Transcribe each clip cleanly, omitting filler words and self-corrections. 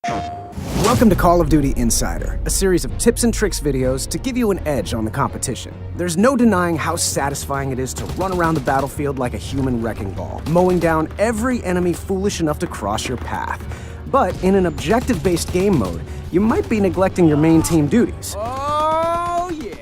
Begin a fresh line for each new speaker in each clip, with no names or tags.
Welcome to Call of Duty Insider, a series of tips and tricks videos to give you an edge on the competition. There's no denying how satisfying it is to run around the battlefield like a human wrecking ball, mowing down every enemy foolish enough to cross your path. But in an objective-based game mode, you might be neglecting your main team duties.
Oh, yeah.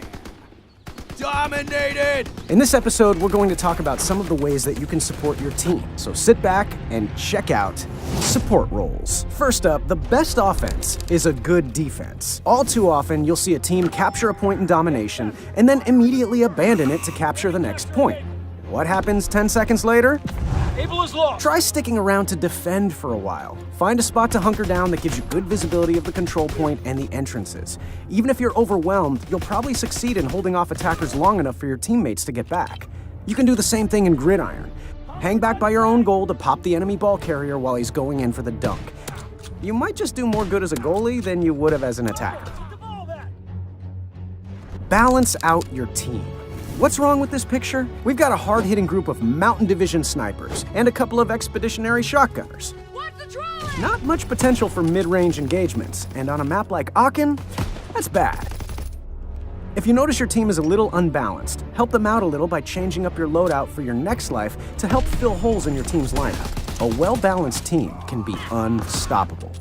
Dominated!
In this episode, we're going to talk about some of the ways that you can support your team. So sit back and check out support roles. First up, the best offense is a good defense. All too often, you'll see a team capture a point in domination and then immediately abandon it to capture the next point. What happens 10 seconds later?
Able is lost.
Try sticking around to defend for a while. Find a spot to hunker down that gives you good visibility of the control point and the entrances. Even if you're overwhelmed, you'll probably succeed in holding off attackers long enough for your teammates to get back. You can do the same thing in Gridiron. Hang back by your own goal to pop the enemy ball carrier while he's going in for the dunk. You might just do more good as a goalie than you would have as an attacker. Balance out your team. What's wrong with this picture? We've got a hard-hitting group of Mountain Division snipers and a couple of expeditionary shotgunners. Not much potential for mid-range engagements, and on a map like Aachen, that's bad. If you notice your team is a little unbalanced, help them out a little by changing up your loadout for your next life to help fill holes in your team's lineup. A well-balanced team can be unstoppable.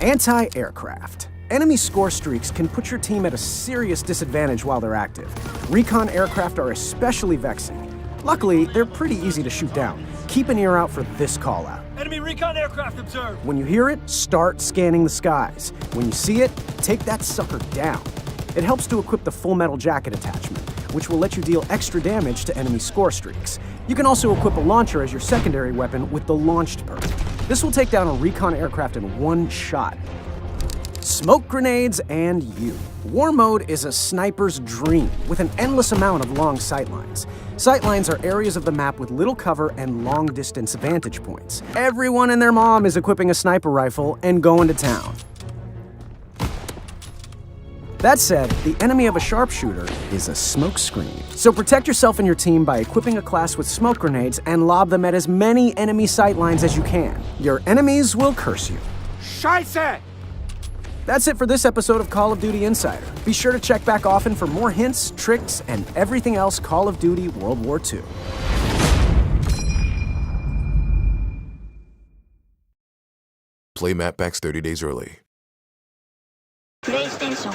Anti-aircraft. Enemy score streaks can put your team at a serious disadvantage while they're active. Recon aircraft are especially vexing. Luckily, they're pretty easy to shoot down. Keep an ear out for this call-out.
Enemy recon aircraft observed.
When you hear it, start scanning the skies. When you see it, take that sucker down. It helps to equip the Full Metal Jacket attachment, which will let you deal extra damage to enemy score streaks. You can also equip a launcher as your secondary weapon with the Launched perk. This will take down a recon aircraft in one shot. Smoke grenades and you. War mode is a sniper's dream, with an endless amount of long sightlines. Sightlines are areas of the map with little cover and long-distance vantage points. Everyone and their mom is equipping a sniper rifle and going to town. That said, the enemy of a sharpshooter is a smoke screen. So protect yourself and your team by equipping a class with smoke grenades and lob them at as many enemy sightlines as you can. Your enemies will curse you.
Scheiße!
That's it for this episode of Call of Duty Insider. Be sure to check back often for more hints, tricks, and everything else Call of Duty World War II.
Play map packs 30 days early.
PlayStation